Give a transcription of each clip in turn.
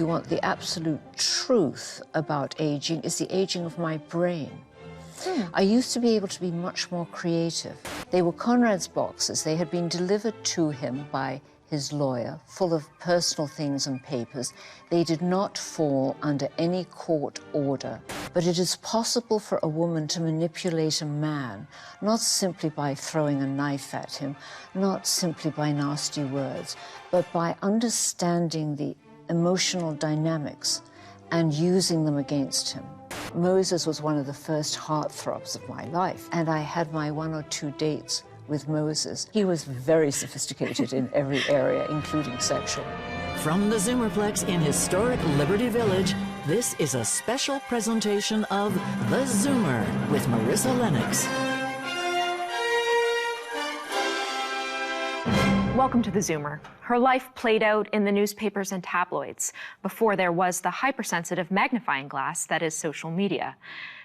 you want the absolute truth about aging, is the aging of my brain. I used to be able to be much more creative. They were Conrad's boxes. They had been delivered to him by his lawyer, full of personal things and papers. They did not fall under any court order. But it is possible for a woman to manipulate a man, not simply by throwing a knife at him, not simply by nasty words, but by understanding the emotional dynamics and using them against him. Moses was one of the first heartthrobs of my life, and I had my 1 or 2 dates with Moses. He was very sophisticated in every area, including sexual. From the Zoomerplex in historic Liberty Village, this is a special presentation of The Zoomer with Marissa Lennox. Welcome to The Zoomer. Her life played out in the newspapers and tabloids before there was the hypersensitive magnifying glass that is social media.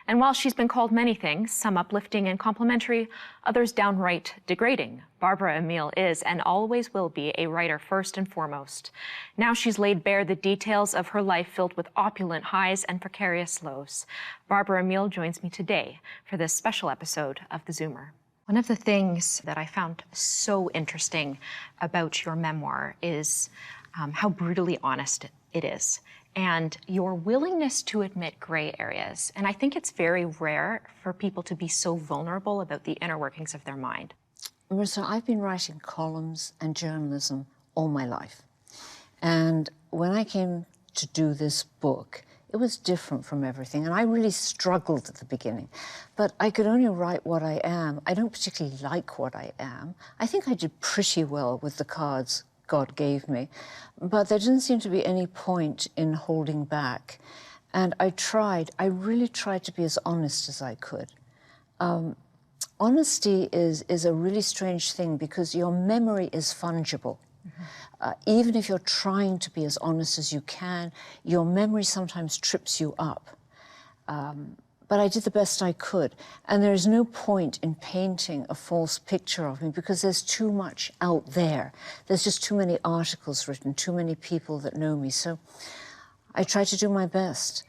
And while she's been called many things, some uplifting and complimentary, others downright degrading, Barbara Amiel is and always will be a writer first and foremost. Now she's laid bare the details of her life filled with opulent highs and precarious lows. Barbara Amiel joins me today for this special episode of The Zoomer. One of the things that I found so interesting about your memoir is how brutally honest it is, and your willingness to admit gray areas. And I think it's very rare for people to be so vulnerable about the inner workings of their mind. Marissa, I've been writing columns and journalism all my life. And when I came to do this book, it was different from everything, and I really struggled at the beginning. But I could only write what I am. I don't particularly like what I am. I think I did pretty well with the cards God gave me, but there didn't seem to be any point in holding back. And I really tried to be as honest as I could. Honesty is a really strange thing because your memory is fungible. Even if you're trying to be as honest as you can, your memory sometimes trips you up. But I did the best I could. And there is no point in painting a false picture of me because there's too much out there. There's just too many articles written, too many people that know me. So I try to do my best.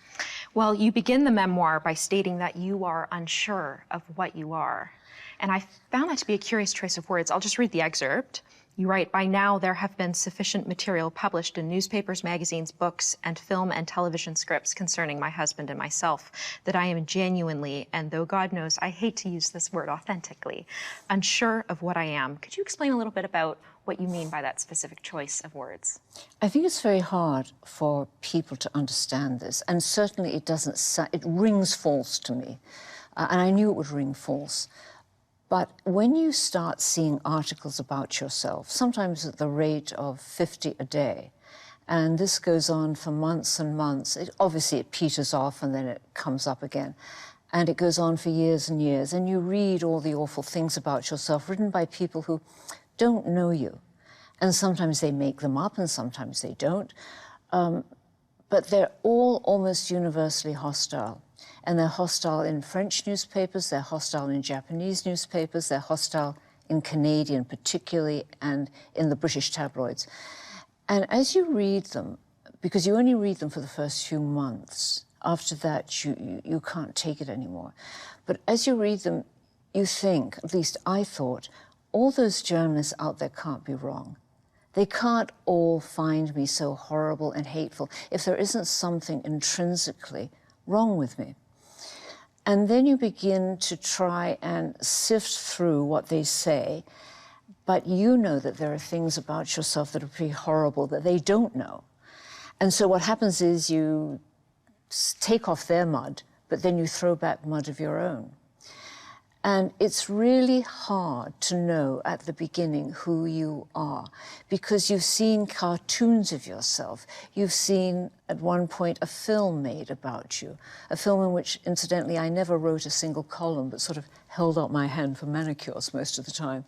Well, you begin the memoir by stating that you are unsure of what you are. And I found that to be a curious choice of words. I'll just read the excerpt. You write, "By now there have been sufficient material published in newspapers, magazines, books, and film and television scripts concerning my husband and myself that I am genuinely, and though God knows I hate to use this word authentically, unsure of what I am." Could you explain a little bit about what you mean by that specific choice of words? I think it's very hard for people to understand this, and certainly it rings false to me, and I knew it would ring false. But when you start seeing articles about yourself, sometimes at the rate of 50 a day, and this goes on for months and months, obviously it peters off and then it comes up again, and it goes on for years and years, and you read all the awful things about yourself written by people who don't know you. And sometimes they make them up and sometimes they don't. But they're all almost universally hostile. And they're hostile in French newspapers, they're hostile in Japanese newspapers, they're hostile in Canadian particularly, and in the British tabloids. And as you read them, because you only read them for the first few months, after that you can't take it anymore. But as you read them, you think, at least I thought, all those journalists out there can't be wrong. They can't all find me so horrible and hateful if there isn't something intrinsically wrong with me. And then you begin to try and sift through what they say, but you know that there are things about yourself that are pretty horrible that they don't know. And so what happens is you take off their mud, but then you throw back mud of your own. And it's really hard to know at the beginning who you are because you've seen cartoons of yourself. You've seen, at one point, a film made about you, a film in which, incidentally, I never wrote a single column but sort of held out my hand for manicures most of the time,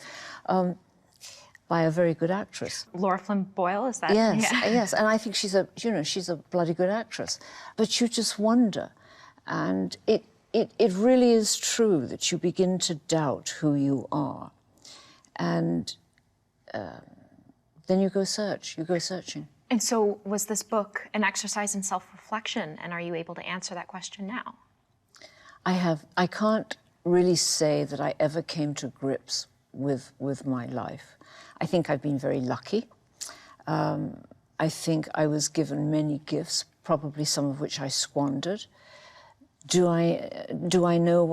by a very good actress. Laura Flynn Boyle, is that? Yes, yeah. Yes, and I think she's a bloody good actress. But you just wonder, and it really is true that you begin to doubt who you are. And then you go searching. And so was this book an exercise in self-reflection, and are you able to answer that question now? I can't really say that I ever came to grips with my life. I think I've been very lucky. I think I was given many gifts, probably some of which I squandered. Do I know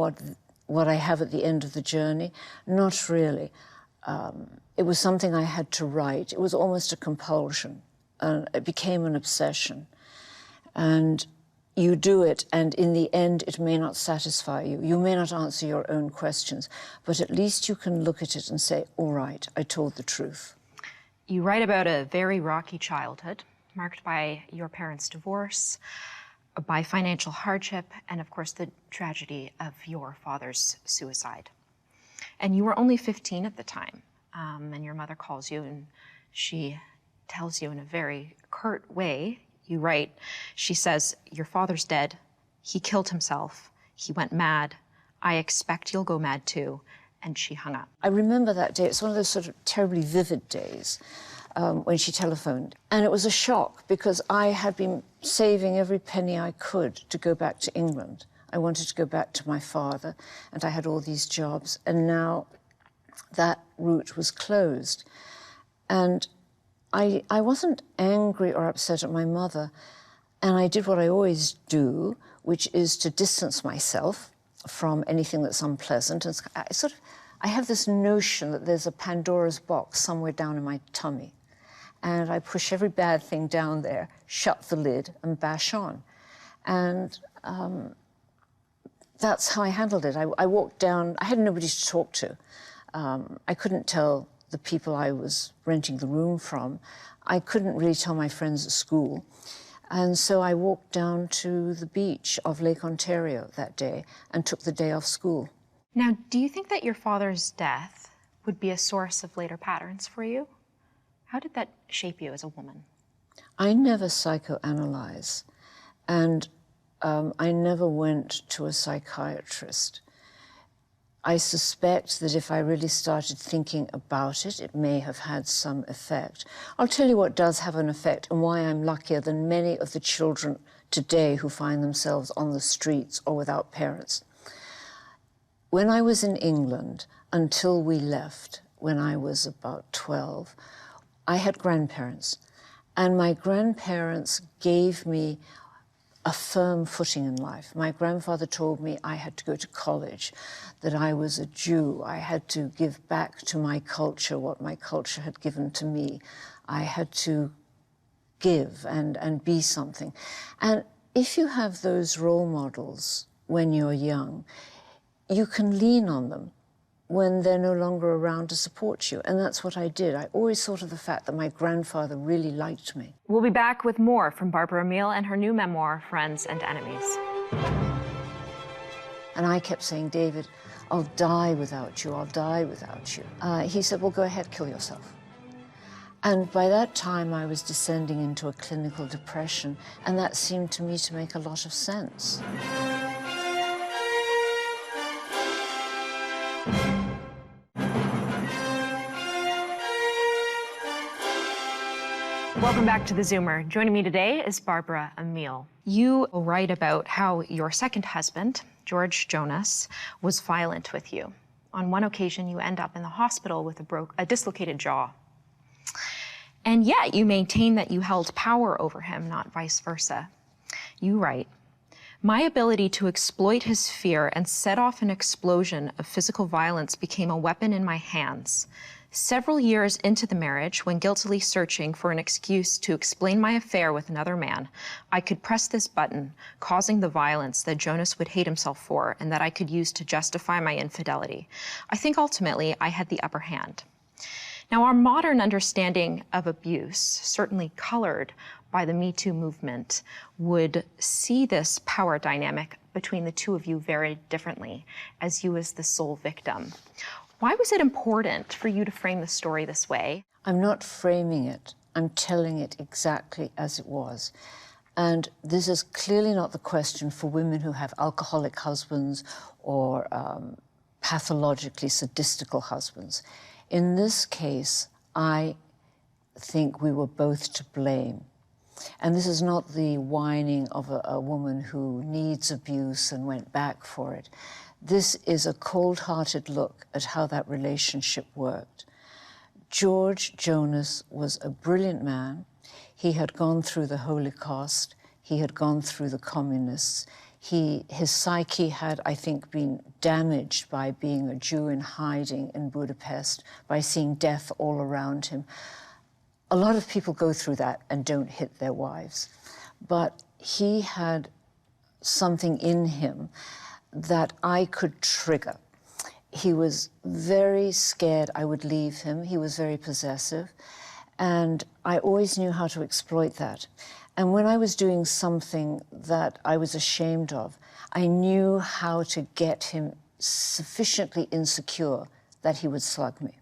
what I have at the end of the journey? Not really. It was something I had to write. It was almost a compulsion. It became an obsession. And you do it, and in the end, it may not satisfy you. You may not answer your own questions, but at least you can look at it and say, all right, I told the truth. You write about a very rocky childhood, marked by your parents' divorce, by financial hardship, and of course, the tragedy of your father's suicide. And you were only 15 at the time, and your mother calls you, and she tells you in a very curt way. You write, she says, your father's dead. He killed himself. He went mad. I expect you'll go mad too. And she hung up. I remember that day. It's one of those sort of terribly vivid days when she telephoned. And it was a shock because I had been saving every penny I could to go back to England. I wanted to go back to my father, and I had all these jobs. And now that route was closed. And I wasn't angry or upset at my mother, and I did what I always do, which is to distance myself from anything that's unpleasant. And I have this notion that there's a Pandora's box somewhere down in my tummy, and I push every bad thing down there, shut the lid, and bash on. And that's how I handled it. I walked down. I had nobody to talk to. I couldn't tell the people I was renting the room from. I couldn't really tell my friends at school. And so I walked down to the beach of Lake Ontario that day and took the day off school. Now, do you think that your father's death would be a source of later patterns for you? How did that shape you as a woman? I never psychoanalyze, and I never went to a psychiatrist. I suspect that if I really started thinking about it, it may have had some effect. I'll tell you what does have an effect and why I'm luckier than many of the children today who find themselves on the streets or without parents. When I was in England, until we left, when I was about 12, I had grandparents. And my grandparents gave me a firm footing in life. My grandfather told me I had to go to college, that I was a Jew. I had to give back to my culture what my culture had given to me. I had to give and be something. And if you have those role models when you're young, you can lean on them when they're no longer around to support you. And that's what I did. I always thought of the fact that my grandfather really liked me. We'll be back with more from Barbara Amiel and her new memoir, Friends and Enemies. And I kept saying, David, I'll die without you, I'll die without you. He said, well, go ahead, kill yourself. And by that time, I was descending into a clinical depression, and that seemed to me to make a lot of sense. Welcome back to theZoomer. Joining me today is Barbara Amiel. You write about how your second husband, George Jonas, was violent with you. On one occasion, you end up in the hospital with a dislocated jaw. And yet you maintain that you held power over him, not vice versa. You write, my ability to exploit his fear and set off an explosion of physical violence became a weapon in my hands. Several years into the marriage, when guiltily searching for an excuse to explain my affair with another man, I could press this button, causing the violence that Jonas would hate himself for and that I could use to justify my infidelity. I think ultimately I had the upper hand. Now, our modern understanding of abuse, certainly colored by the Me Too movement, would see this power dynamic between the two of you very differently, as you as the sole victim. Why was it important for you to frame the story this way? I'm not framing it. I'm telling it exactly as it was. And this is clearly not the question for women who have alcoholic husbands or pathologically sadistical husbands. In this case, I think we were both to blame. And this is not the whining of a woman who needs abuse and went back for it. This is a cold-hearted look at how that relationship worked. George Jonas was a brilliant man. He had gone through the Holocaust. He had gone through the communists. His psyche had, I think, been damaged by being a Jew in hiding in Budapest, by seeing death all around him. A lot of people go through that and don't hit their wives. But he had something in him that I could trigger. He was very scared I would leave him. He was very possessive. And I always knew how to exploit that. And when I was doing something that I was ashamed of, I knew how to get him sufficiently insecure that he would slug me.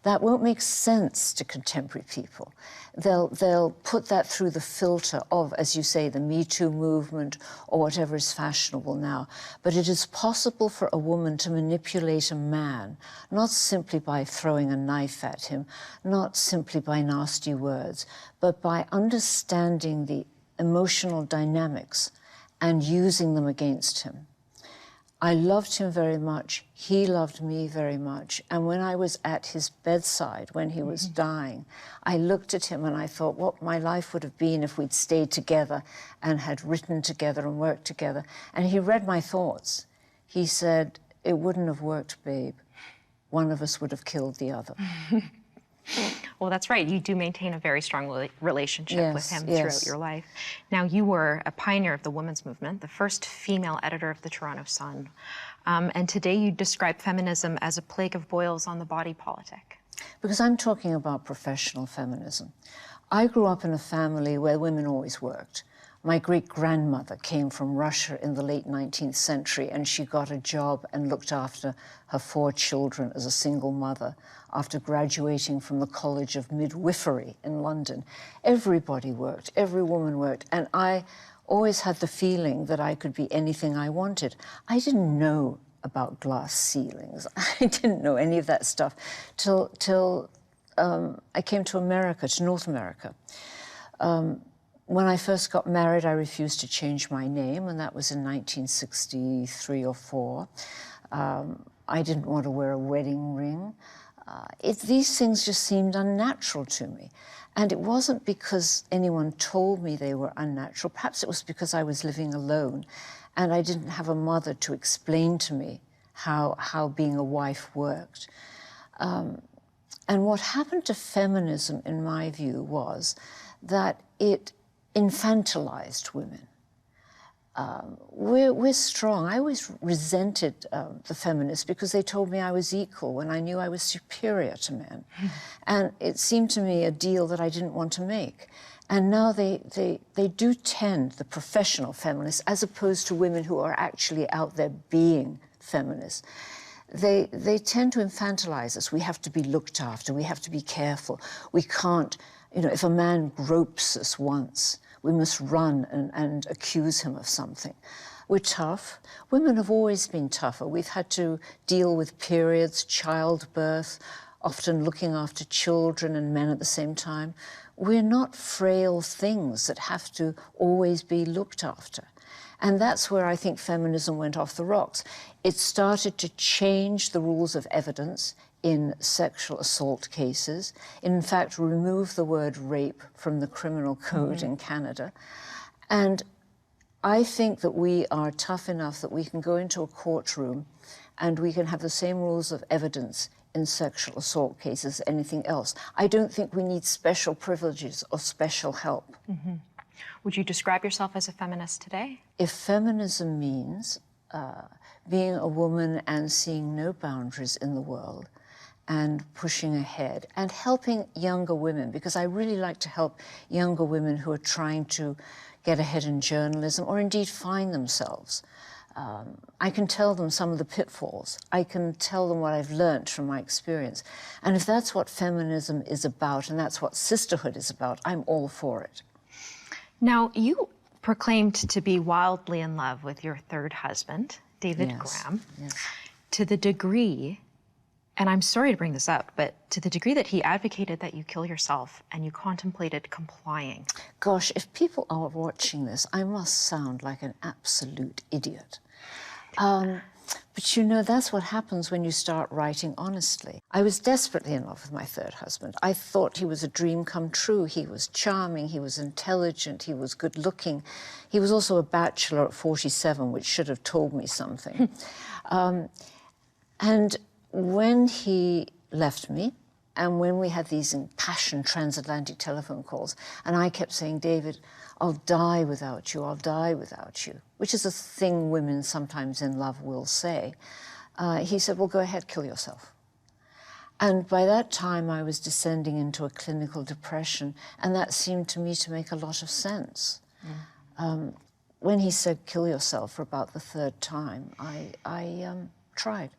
That won't make sense to contemporary people. They'll put that through the filter of, as you say, the Me Too movement or whatever is fashionable now. But it is possible for a woman to manipulate a man, not simply by throwing a knife at him, not simply by nasty words, but by understanding the emotional dynamics and using them against him. I loved him very much. He loved me very much. And when I was at his bedside, when he was dying, I looked at him and I thought what my life would have been if we'd stayed together and had written together and worked together. And he read my thoughts. He said, "It wouldn't have worked, babe. One of us would have killed the other." Well, that's right. You do maintain a very strong relationship with him yes. throughout your life. Now, you were a pioneer of the women's movement, the first female editor of the Toronto Sun. And today you describe feminism as a plague of boils on the body politic. Because I'm talking about professional feminism. I grew up in a family where women always worked. My great-grandmother came from Russia in the late 19th century, and she got a job and looked after her 4 children as a single mother after graduating from the College of Midwifery in London. Everybody worked, every woman worked, and I always had the feeling that I could be anything I wanted. I didn't know about glass ceilings. I didn't know any of that stuff till I came to America, to North America. When I first got married, I refused to change my name, and that was in 1963 or 4. I didn't want to wear a wedding ring. These things just seemed unnatural to me. And it wasn't because anyone told me they were unnatural. Perhaps it was because I was living alone, and I didn't have a mother to explain to me how being a wife worked. And what happened to feminism, in my view, was that it infantilized women. We're strong. I always resented the feminists because they told me I was equal when I knew I was superior to men. And it seemed to me a deal that I didn't want to make. And now they do tend, the professional feminists, as opposed to women who are actually out there being feminists, they tend to infantilize us. We have to be looked after. We have to be careful. We can't, if a man gropes us once, we must run and accuse him of something. We're tough. Women have always been tougher. We've had to deal with periods, childbirth, often looking after children and men at the same time. We're not frail things that have to always be looked after. And that's where I think feminism went off the rocks. It started to change the rules of evidence in sexual assault cases, in fact, remove the word rape from the criminal code in Canada. And I think that we are tough enough that we can go into a courtroom and we can have the same rules of evidence in sexual assault cases as anything else. I don't think we need special privileges or special help. Would you describe yourself as a feminist today? If feminism means being a woman and seeing no boundaries in the world, and pushing ahead and helping younger women, because I really like to help younger women who are trying to get ahead in journalism or indeed find themselves. I can tell them some of the pitfalls. I can tell them what I've learned from my experience. And if that's what feminism is about and that's what sisterhood is about, I'm all for it. Now, you proclaimed to be wildly in love with your third husband, David Graham, to the degree And I'm sorry to bring this up, but to the degree that he advocated that you kill yourself and you contemplated complying. Gosh, if people are watching this, I must sound like an absolute idiot. But you know, that's what happens when you start writing honestly. I was desperately in love with my third husband. I thought he was a dream come true. He was charming, he was intelligent, he was good looking. He was also a bachelor at 47, which should have told me something. And when he left me, and when we had these impassioned transatlantic telephone calls, and I kept saying, David, I'll die without you, I'll die without you, which is a thing women sometimes in love will say, he said, well, go ahead, kill yourself. And by that time, I was descending into a clinical depression, and that seemed to me to make a lot of sense. When he said, kill yourself for about the third time, I tried.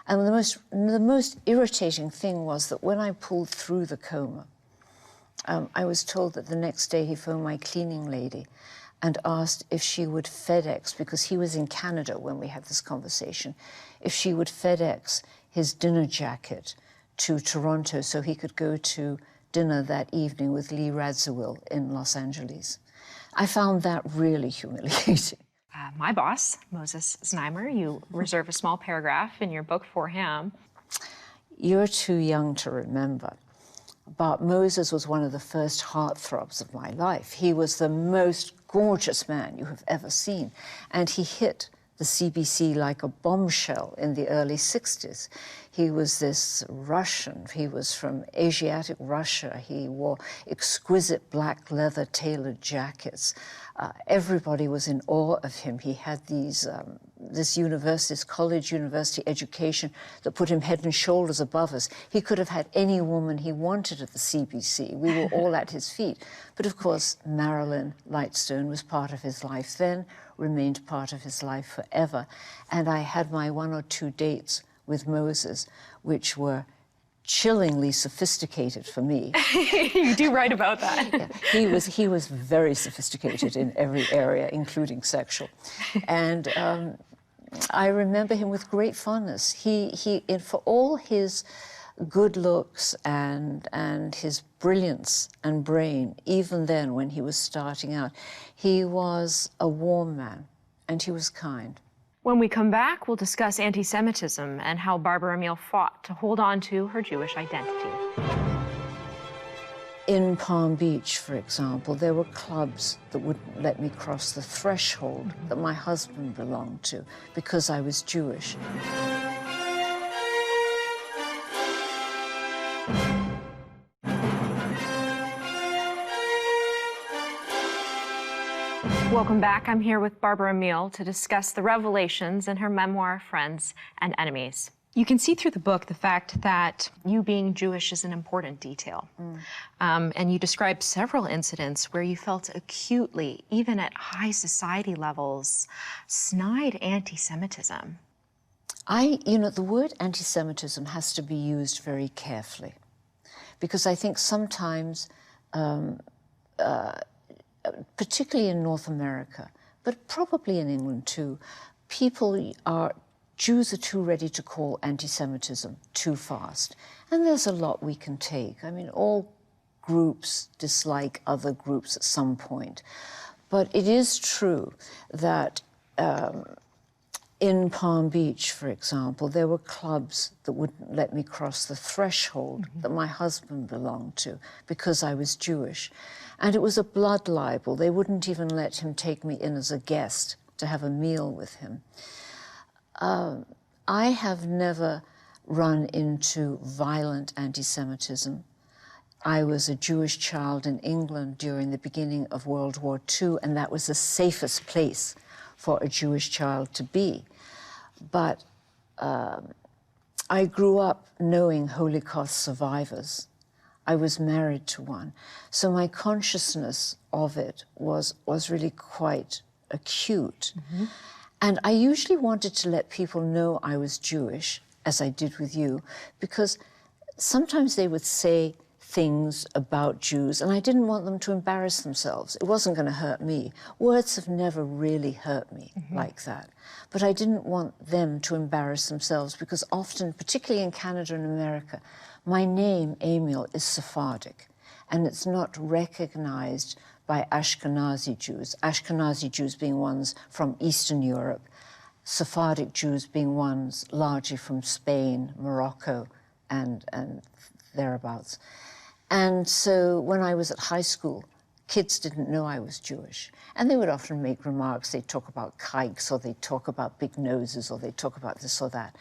And the most irritating thing was that when I pulled through the coma, I was told that the next day he phoned my cleaning lady and asked if she would FedEx, because he was in Canada when we had this conversation, if she would FedEx his dinner jacket to Toronto so he could go to dinner that evening with Lee Radziwill in Los Angeles. I found that really humiliating. My boss, Moses Znaimer, you reserve a small paragraph in your book for him. You're too young to remember, but Moses was one of the first heartthrobs of my life. He was the most gorgeous man you have ever seen, and he hit the CBC like a bombshell in the early 60s. He was this Russian. He was from Asiatic Russia. He wore exquisite black leather tailored jackets. Everybody was in awe of him. He had this college university education that put him head and shoulders above us. He could have had any woman he wanted at the CBC. We were all at his feet. But of course, Marilyn Lightstone was part of his life then, remained part of his life forever. And I had my 1 or 2 dates with Moses, which were chillingly sophisticated for me. You do write about that. Yeah, he was very sophisticated in every area, including sexual. And I remember him with great fondness. For all his good looks and his brilliance and brain, even then when he was starting out, he was a warm man and he was kind. When we come back, we'll discuss anti-Semitism and how Barbara Amiel fought to hold on to her Jewish identity. In Palm Beach, for example, there were clubs that wouldn't let me cross the threshold that my husband belonged to because I was Jewish. Welcome back. I'm here with Barbara Amiel to discuss the revelations in her memoir, Friends and Enemies. You can see through the book the fact that you being Jewish is an important detail. And you describe several incidents where you felt acutely, even at high society levels, snide anti-Semitism. The word anti-Semitism has to be used very carefully, because I think sometimes particularly in North America, but probably in England too, Jews are too ready to call anti-Semitism too fast. And there's a lot we can take. I mean, all groups dislike other groups at some point. But it is true that in Palm Beach, for example, there were clubs that wouldn't let me cross the threshold that my husband belonged to because I was Jewish. And it was a blood libel. They wouldn't even let him take me in as a guest to have a meal with him. I have never run into violent anti-Semitism. I was a Jewish child in England during the beginning of World War II, and that was the safest place for a Jewish child to be. But I grew up knowing Holocaust survivors. I was married to one. So my consciousness of it was really quite acute. And I usually wanted to let people know I was Jewish, as I did with you, because sometimes they would say things about Jews, and I didn't want them to embarrass themselves. It wasn't going to hurt me. Words have never really hurt me like that. But I didn't want them to embarrass themselves because often, particularly in Canada and America, my name, Amiel, is Sephardic, and it's not recognized by Ashkenazi Jews being ones from Eastern Europe, Sephardic Jews being ones largely from Spain, Morocco, and thereabouts. And so when I was at high school, kids didn't know I was Jewish. And they would often make remarks. They'd talk about kikes, or they'd talk about big noses, or they'd talk about this or that.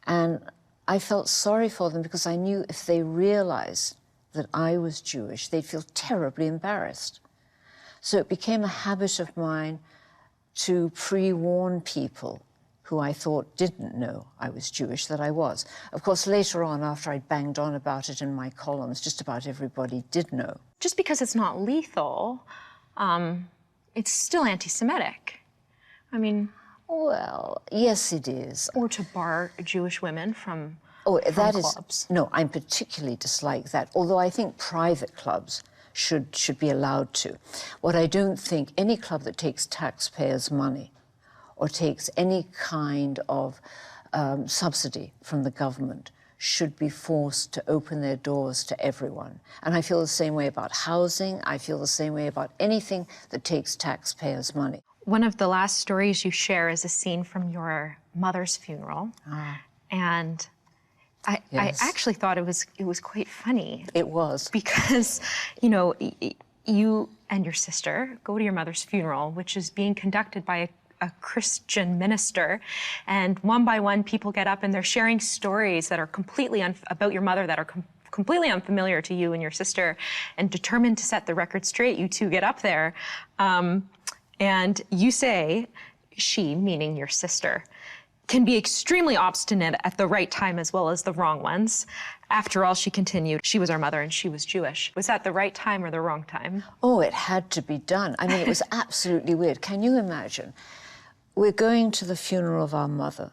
And I felt sorry for them because I knew if they realized that I was Jewish, they'd feel terribly embarrassed. So it became a habit of mine to pre-warn people who I thought didn't know I was Jewish, that I was. Of course, later on, after I'd banged on about it in my columns, just about everybody did know. Just because it's not lethal, it's still anti-Semitic. I mean... Well, yes, it is. Or to bar Jewish women from clubs. No, I particularly dislike that, although I think private clubs should be allowed to. What I don't think, any club that takes taxpayers' money or takes any kind of subsidy from the government should be forced to open their doors to everyone. And I feel the same way about housing. I feel the same way about anything that takes taxpayers' money. One of the last stories you share is a scene from your mother's funeral. And I actually thought it was quite funny. It was. Because, you know, you and your sister go to your mother's funeral, which is being conducted by a Christian minister, and one by one people get up and they're sharing stories that are completely about your mother that are completely unfamiliar to you and your sister, and determined to set the record straight, you two get up there. And you say, she, meaning your sister, can be extremely obstinate at the right time as well as the wrong ones. After all, she continued, she was our mother and she was Jewish. Was that the right time or the wrong time? Oh, it had to be done. I mean, it was absolutely weird. Can you imagine? We're going to the funeral of our mother.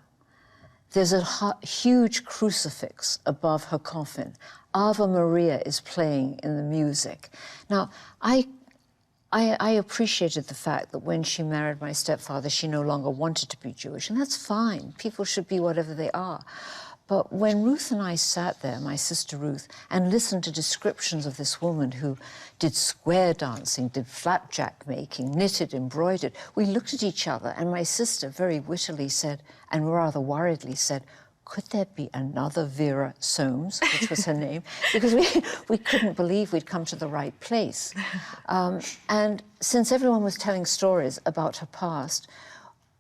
There's a huge crucifix above her coffin. Ave Maria is playing in the music. Now, I appreciated the fact that when she married my stepfather, she no longer wanted to be Jewish, and that's fine. People should be whatever they are. But when Ruth and I sat there, my sister Ruth, and listened to descriptions of this woman who did square dancing, did flapjack making, knitted, embroidered, we looked at each other, and my sister very wittily said, and rather worriedly said, could there be another Vera Soames, which was her name? Because we couldn't believe we'd come to the right place. And since everyone was telling stories about her past,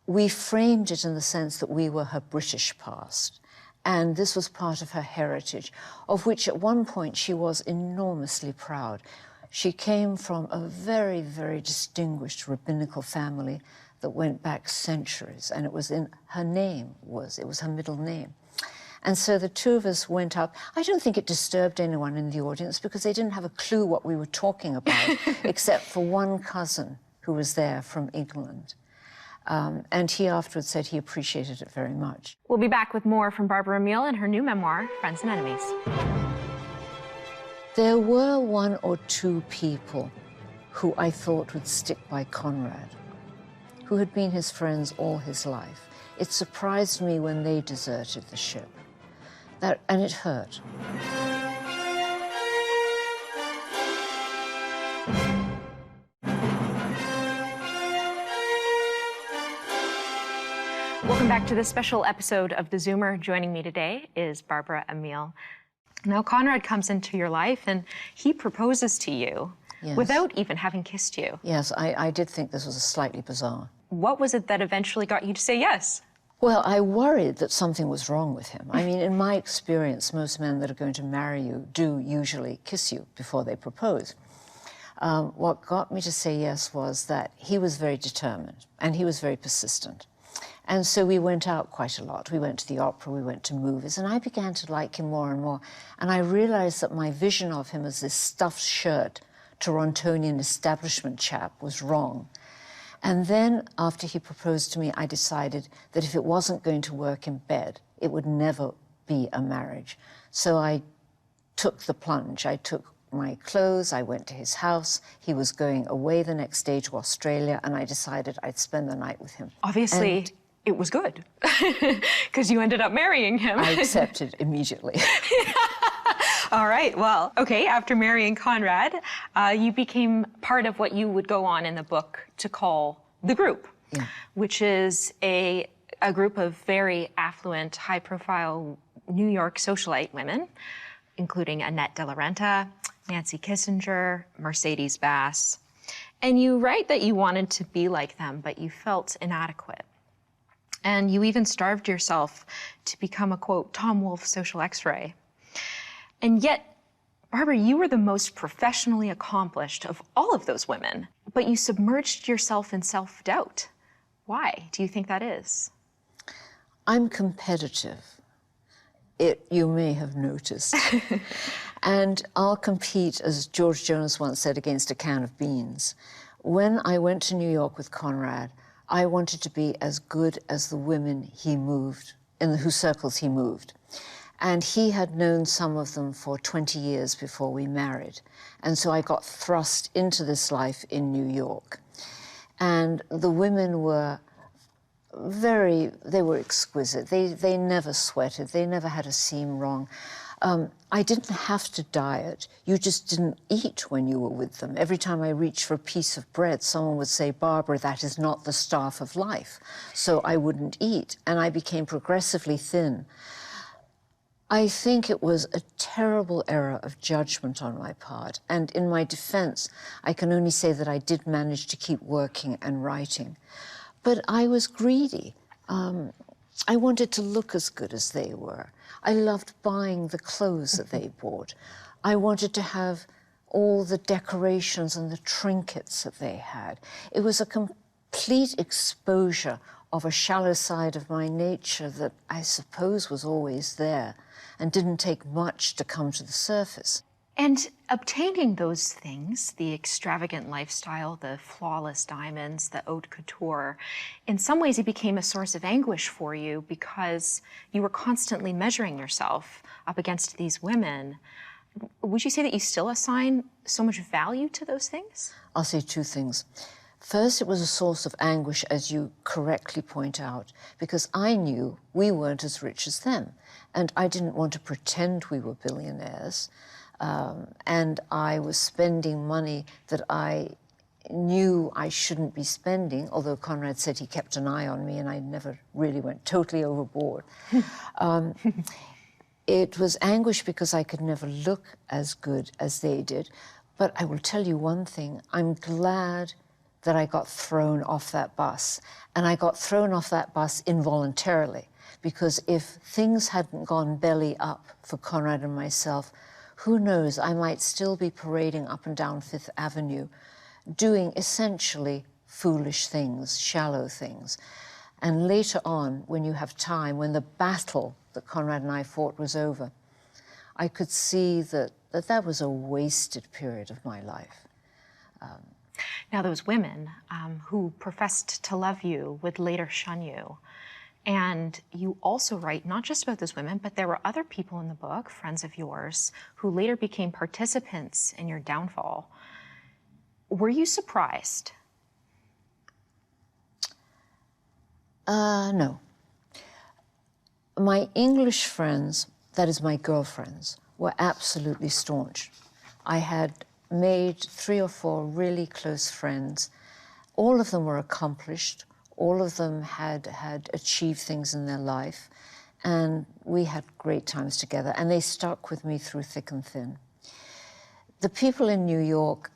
we framed it in the sense that we were her British past. And this was part of her heritage, of which at one point she was enormously proud. She came from a very, very distinguished rabbinical family that went back centuries, and it was in her name, it was her middle name. And so the two of us went up. I don't think it disturbed anyone in the audience because they didn't have a clue what we were talking about, except for one cousin who was there from England. And he afterwards said he appreciated it very much. We'll be back with more from Barbara Amiel and her new memoir, Friends and Enemies. There were one or two people who I thought would stick by Conrad, who had been his friends all his life. It surprised me when they deserted the ship, and it hurt. Welcome back to this special episode of theZoomer. Joining me today is Barbara Amiel. Now, Conrad comes into your life and he proposes to you without even having kissed you. Yes, I did think this was slightly bizarre. What was it that eventually got you to say yes? Well, I worried that something was wrong with him. I mean, in my experience, most men that are going to marry you do usually kiss you before they propose. What got me to say yes was that he was very determined and he was very persistent. And so we went out quite a lot. We went to the opera, we went to movies, and I began to like him more and more. And I realized that my vision of him as this stuffed shirt, Torontonian establishment chap was wrong. And then, after he proposed to me, I decided that if it wasn't going to work in bed, it would never be a marriage. So I took the plunge. I took my clothes, I went to his house. He was going away the next day to Australia, and I decided I'd spend the night with him. Obviously, And it was good, because you ended up marrying him. I accepted immediately. All right, well, okay, after marrying Conrad, you became part of what you would go on in the book to call the group, which is a group of very affluent, high-profile New York socialite women, including Annette de la Renta, Nancy Kissinger, Mercedes Bass. And you write that you wanted to be like them, but you felt inadequate. And you even starved yourself to become a, quote, Tom Wolfe social X-ray. And yet, Barbara, you were the most professionally accomplished of all of those women, but you submerged yourself in self-doubt. Why do you think that is? I'm competitive. You may have noticed. And I'll compete, as George Jonas once said, against a can of beans. When I went to New York with Conrad, I wanted to be as good as the women he moved, in whose circles he moved. And he had known some of them for 20 years before we married. And so I got thrust into this life in New York. And the women were they were exquisite. They never sweated. They never had a seam wrong. I didn't have to diet. You just didn't eat when you were with them. Every time I reached for a piece of bread, someone would say, Barbara, that is not the staff of life. So I wouldn't eat, and I became progressively thin. I think it was a terrible error of judgment on my part, and in my defense, I can only say that I did manage to keep working and writing. But I was greedy. I wanted to look as good as they were. I loved buying the clothes that they bought. I wanted to have all the decorations and the trinkets that they had. It was a complete exposure of a shallow side of my nature that I suppose was always there and didn't take much to come to the surface. And obtaining those things, the extravagant lifestyle, the flawless diamonds, the haute couture, in some ways it became a source of anguish for you because you were constantly measuring yourself up against these women. Would you say that you still assign so much value to those things? I'll say two things. First, it was a source of anguish, as you correctly point out, because I knew we weren't as rich as them, and I didn't want to pretend we were billionaires. And I was spending money that I knew I shouldn't be spending, although Conrad said he kept an eye on me and I never really went totally overboard. It was anguish because I could never look as good as they did. But I will tell you one thing, I'm glad that I got thrown off that bus. And I got thrown off that bus involuntarily, because if things hadn't gone belly up for Conrad and myself, who knows, I might still be parading up and down Fifth Avenue, doing essentially foolish things, shallow things. And later on, when you have time, when the battle that Conrad and I fought was over, I could see that was a wasted period of my life. Now, those women who professed to love you would later shun you. And you also write not just about those women, but there were other people in the book, friends of yours, who later became participants in your downfall. Were you surprised? No. My English friends, that is my girlfriends, were absolutely staunch. I had made 3 or 4 really close friends. All of them were accomplished. All of them had achieved things in their life, and we had great times together, and they stuck with me through thick and thin. The people in New York,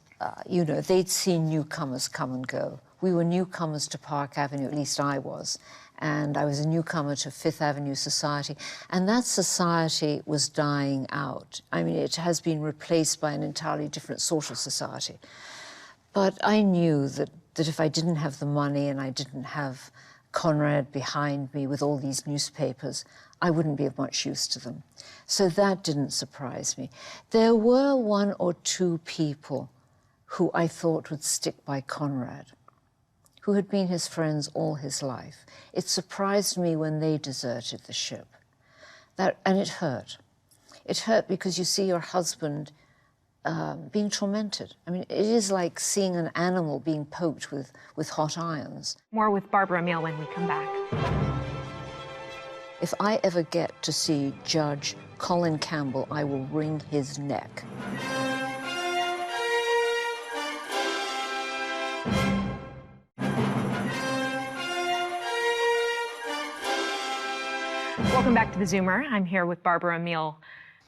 you know, they'd seen newcomers come and go. We were newcomers to Park Avenue, at least I was, and I was a newcomer to Fifth Avenue society, and that society was dying out. I mean, it has been replaced by an entirely different sort of society. But I knew that if I didn't have the money and I didn't have Conrad behind me with all these newspapers, I wouldn't be of much use to them. So that didn't surprise me. There were 1 or 2 people who I thought would stick by Conrad, who had been his friends all his life. It surprised me when they deserted the ship. And it hurt. It hurt because you see your husband being tormented. I mean, it is like seeing an animal being poked with hot irons. More with Barbara Amiel when we come back. If I ever get to see Judge Colin Campbell, I will wring his neck. Welcome back to theZoomer. I'm here with Barbara Amiel.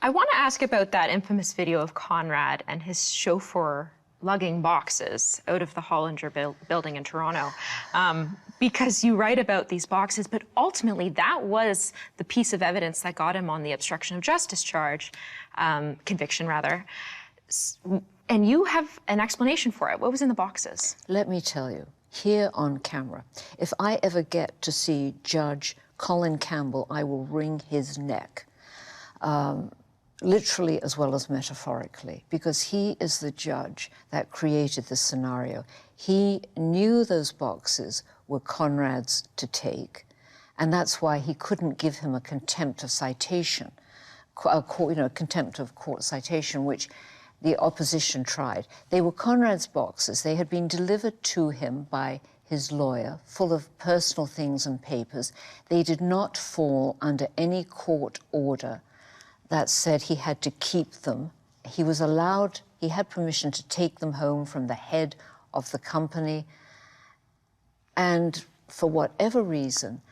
I want to ask about that infamous video of Conrad and his chauffeur lugging boxes out of the Hollinger building in Toronto. Because you write about these boxes, but ultimately that was the piece of evidence that got him on the obstruction of justice charge, conviction rather. And you have an explanation for it. What was in the boxes? Let me tell you, here on camera, if I ever get to see Judge Colin Campbell, I will wring his neck. Literally as well as metaphorically, because he is the judge that created this scenario. He knew those boxes were Conrad's to take, and that's why he couldn't give him a contempt of citation, contempt of court citation, which the opposition tried. They were Conrad's boxes. They had been delivered to him by his lawyer, full of personal things and papers. They did not fall under any court order that said he had to keep them. He was allowed, he had permission to take them home from the head of the company. And for whatever reason,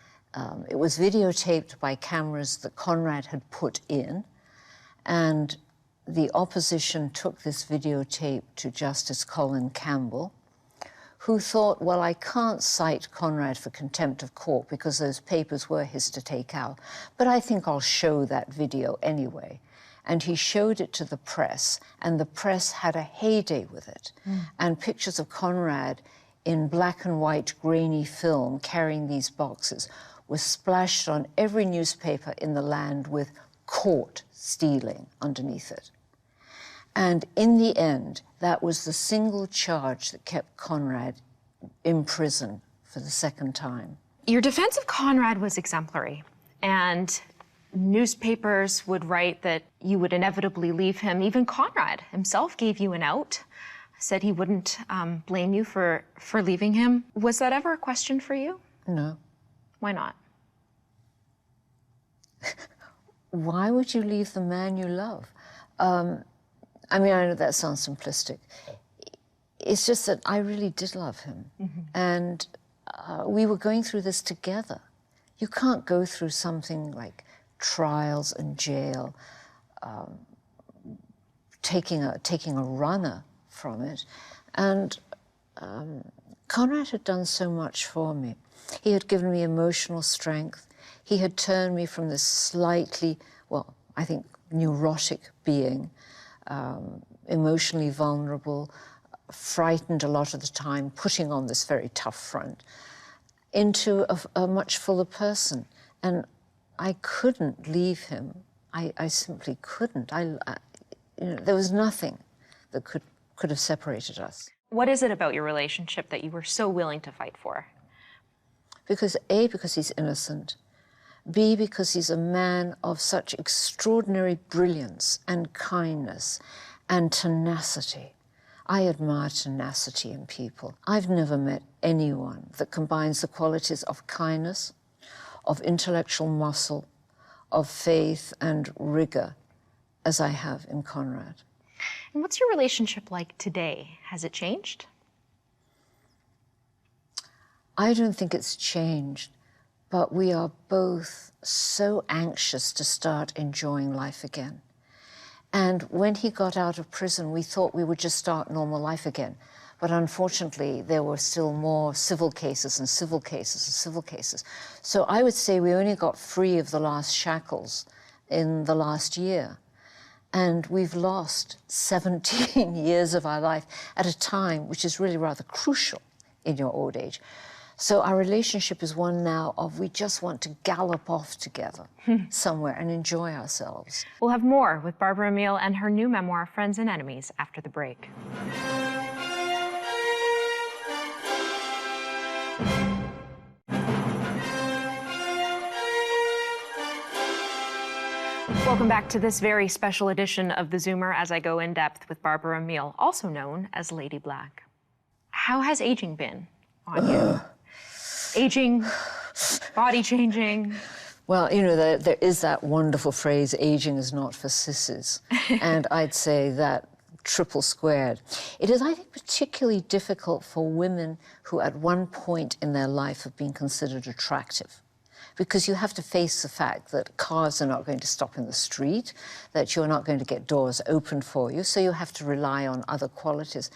it was videotaped by cameras that Conrad had put in. And the opposition took this videotape to Justice Colin Campbell, who thought, well, I can't cite Conrad for contempt of court because those papers were his to take out, but I think I'll show that video anyway. And he showed it to the press, and the press had a heyday with it. And pictures of Conrad in black and white grainy film carrying these boxes were splashed on every newspaper in the land with "caught stealing" underneath it. And in the end, that was the single charge that kept Conrad in prison for the second time. Your defense of Conrad was exemplary, and newspapers would write that you would inevitably leave him. Even Conrad himself gave you an out, said he wouldn't blame you for leaving him. Was that ever a question for you? No. Why not? Why would you leave the man you love? I mean, I know that sounds simplistic. It's just that I really did love him. And we were going through this together. You can't go through something like trials and jail, taking a runner from it. And Conrad had done so much for me. He had given me emotional strength. He had turned me from this slightly, well, I think, neurotic being, emotionally vulnerable, frightened a lot of the time, putting on this very tough front, into a much fuller person. And I couldn't leave him. I simply couldn't. There was nothing that could have separated us. What is it about your relationship that you were so willing to fight for? Because A, because he's innocent. B, because he's a man of such extraordinary brilliance and kindness and tenacity. I admire tenacity in people. I've never met anyone that combines the qualities of kindness, of intellectual muscle, of faith and rigor as I have in Conrad. And what's your relationship like today? Has it changed? I don't think it's changed, but we are both so anxious to start enjoying life again. And when he got out of prison, we thought we would just start normal life again. But unfortunately, there were still more civil cases and civil cases and civil cases. So I would say we only got free of the last shackles in the last year. And we've lost 17 years of our life at a time which is really rather crucial in your old age. So our relationship is one now of we just want to gallop off together somewhere and enjoy ourselves. We'll have more with Barbara Amiel and her new memoir, Friends and Enemies, after the break. Welcome back to this very special edition of the Zoomer as I go in depth with Barbara Amiel, also known as Lady Black. How has aging been on you? Aging, body changing. Well, you know, there is that wonderful phrase, aging is not for sissies. And I'd say that triple squared. It is, I think, particularly difficult for women who at one point in their life have been considered attractive. Because you have to face the fact that cars are not going to stop in the street, that you're not going to get doors opened for you, so you have to rely on other qualities.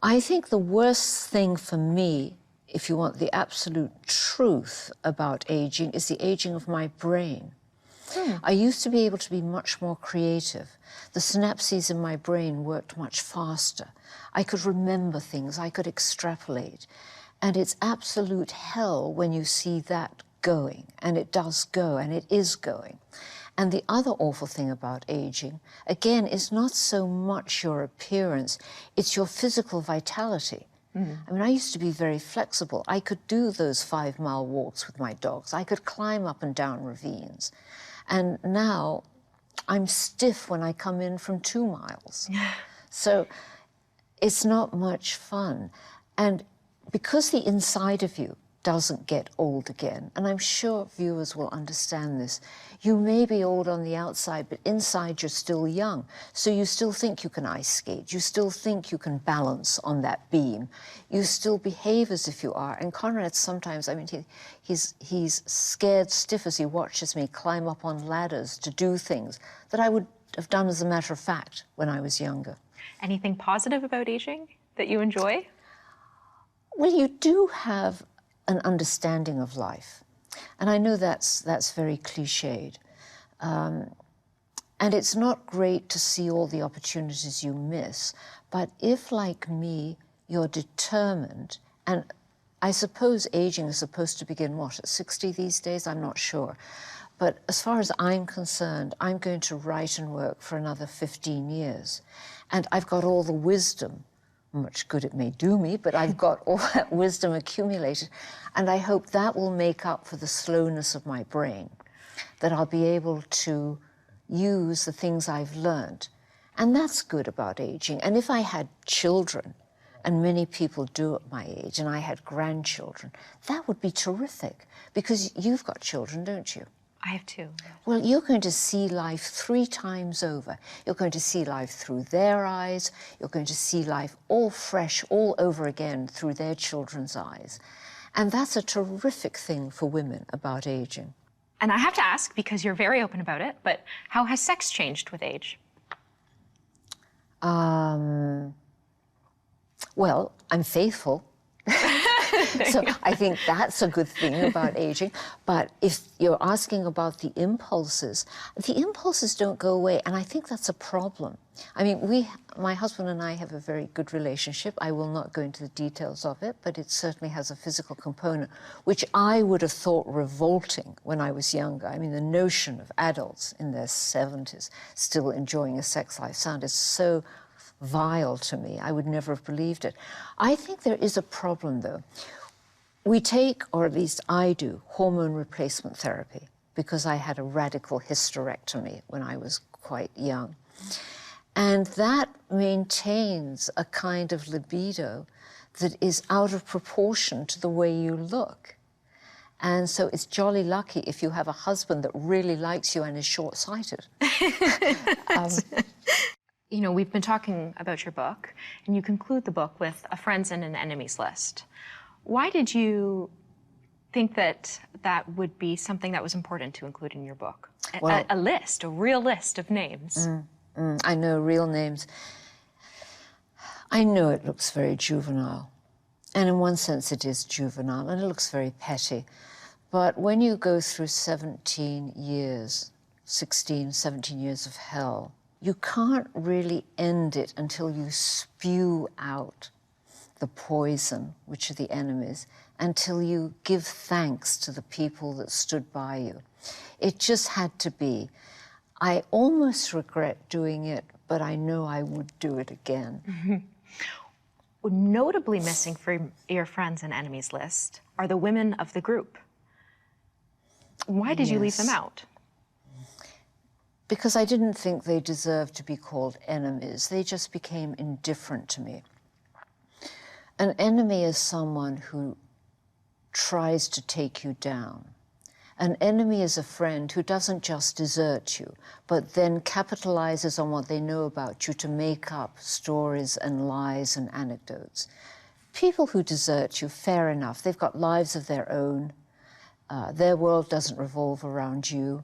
I think the worst thing for me, if you want the absolute truth about aging, is the aging of my brain. I used to be able to be much more creative. The synapses in my brain worked much faster. I could remember things, I could extrapolate. And it's absolute hell when you see that going, and it does go, and it is going. And the other awful thing about aging, again, is not so much your appearance, it's your physical vitality. I mean, I used to be very flexible. I could do those 5-mile walks with my dogs. I could climb up and down ravines. And now I'm stiff when I come in from 2 miles. So it's not much fun. And because the inside of you doesn't get old again, and I'm sure viewers will understand this, you may be old on the outside, but inside you're still young. So you still think you can ice skate. You still think you can balance on that beam. You still behave as if you are. And Conrad sometimes, I mean, he's scared stiff as he watches me climb up on ladders to do things that I would have done as a matter of fact when I was younger. Anything positive about aging that you enjoy? Well, you do have an understanding of life. And I know that's very cliched. And it's not great to see all the opportunities you miss, but if, like me, you're determined, and I suppose aging is supposed to begin, what, at 60 these days? I'm not sure. But as far as I'm concerned, I'm going to write and work for another 15 years. And I've got all the wisdom, much good it may do me, but I've got all that wisdom accumulated, and I hope that will make up for the slowness of my brain, that I'll be able to use the things I've learned. And that's good about aging. And if I had children, and many people do at my age, and I had grandchildren, that would be terrific, because you've got children, don't you? I have 2. Well, you're going to see life 3 times over. You're going to see life through their eyes. You're going to see life all fresh, all over again through their children's eyes. And that's a terrific thing for women about aging. And I have to ask, because you're very open about it, but how has sex changed with age? Well, I'm faithful. So I think that's a good thing about aging. But if you're asking about the impulses don't go away, and I think that's a problem. I mean, my husband and I have a very good relationship. I will not go into the details of it, but it certainly has a physical component, which I would have thought revolting when I was younger. I mean, the notion of adults in their 70s still enjoying a sex life sounded so vile to me. I would never have believed it. I think there is a problem, though. We take, or at least I do, hormone replacement therapy because I had a radical hysterectomy when I was quite young. And that maintains a kind of libido that is out of proportion to the way you look. And so it's jolly lucky if you have a husband that really likes you and is short-sighted. You know, we've been talking about your book, and you conclude the book with a friends and an enemies list. Why did you think that that would be something that was important to include in your book? Well, a list, a real list of names. I know, real names. I know it looks very juvenile. And in one sense it is juvenile, and it looks very petty. But when you go through 17 years, 16, 17 years of hell, you can't really end it until you spew out the poison, which are the enemies, until you give thanks to the people that stood by you. It just had to be. I almost regret doing it, but I know I would do it again. Notably missing from your friends and enemies list are the women of the group. Why did you leave them out? because I didn't think they deserved to be called enemies. They just became indifferent to me. An enemy is someone who tries to take you down. An enemy is a friend who doesn't just desert you, but then capitalizes on what they know about you to make up stories and lies and anecdotes. People who desert you, fair enough, they've got lives of their own. Their world doesn't revolve around you.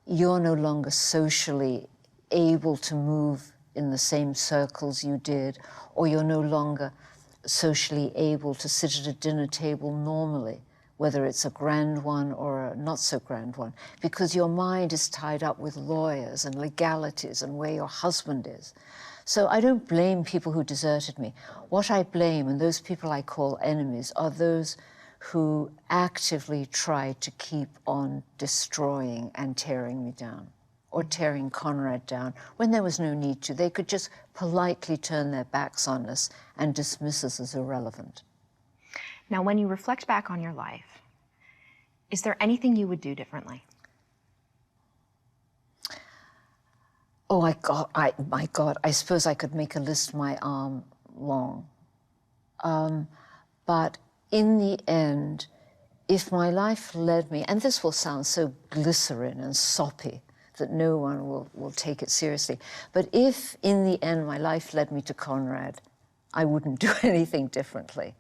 You're no longer socially able to move in the same circles you did, or you're no longer socially able to sit at a dinner table normally, whether it's a grand one or a not so grand one, because your mind is tied up with lawyers and legalities and where your husband is. So I don't blame people who deserted me. What I blame, and those people I call enemies, are those who actively tried to keep on destroying and tearing me down, or tearing Conrad down, when there was no need to. They could just politely turn their backs on us and dismiss us as irrelevant. Now, when you reflect back on your life, is there anything you would do differently? Oh, my God, I suppose I could make a list my arm long. But in the end, if my life led me, and this will sound so glycerin and soppy that no one will take it seriously, but if in the end my life led me to Conrad, I wouldn't do anything differently.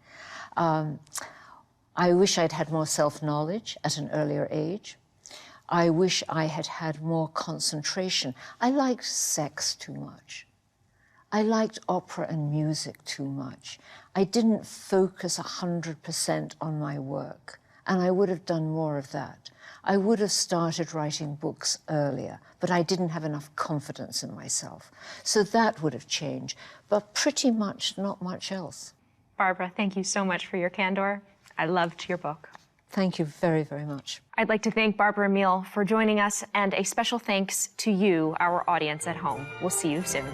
I wish I'd had more self-knowledge at an earlier age. I wish I had had more concentration. I liked sex too much. I liked opera and music too much. I didn't focus 100% on my work, and I would have done more of that. I would have started writing books earlier, but I didn't have enough confidence in myself. So that would have changed, but pretty much not much else. Barbara, thank you so much for your candor. I loved your book. Thank you very, very much. I'd like to thank Barbara Amiel for joining us, and a special thanks to you, our audience at home. We'll see you soon.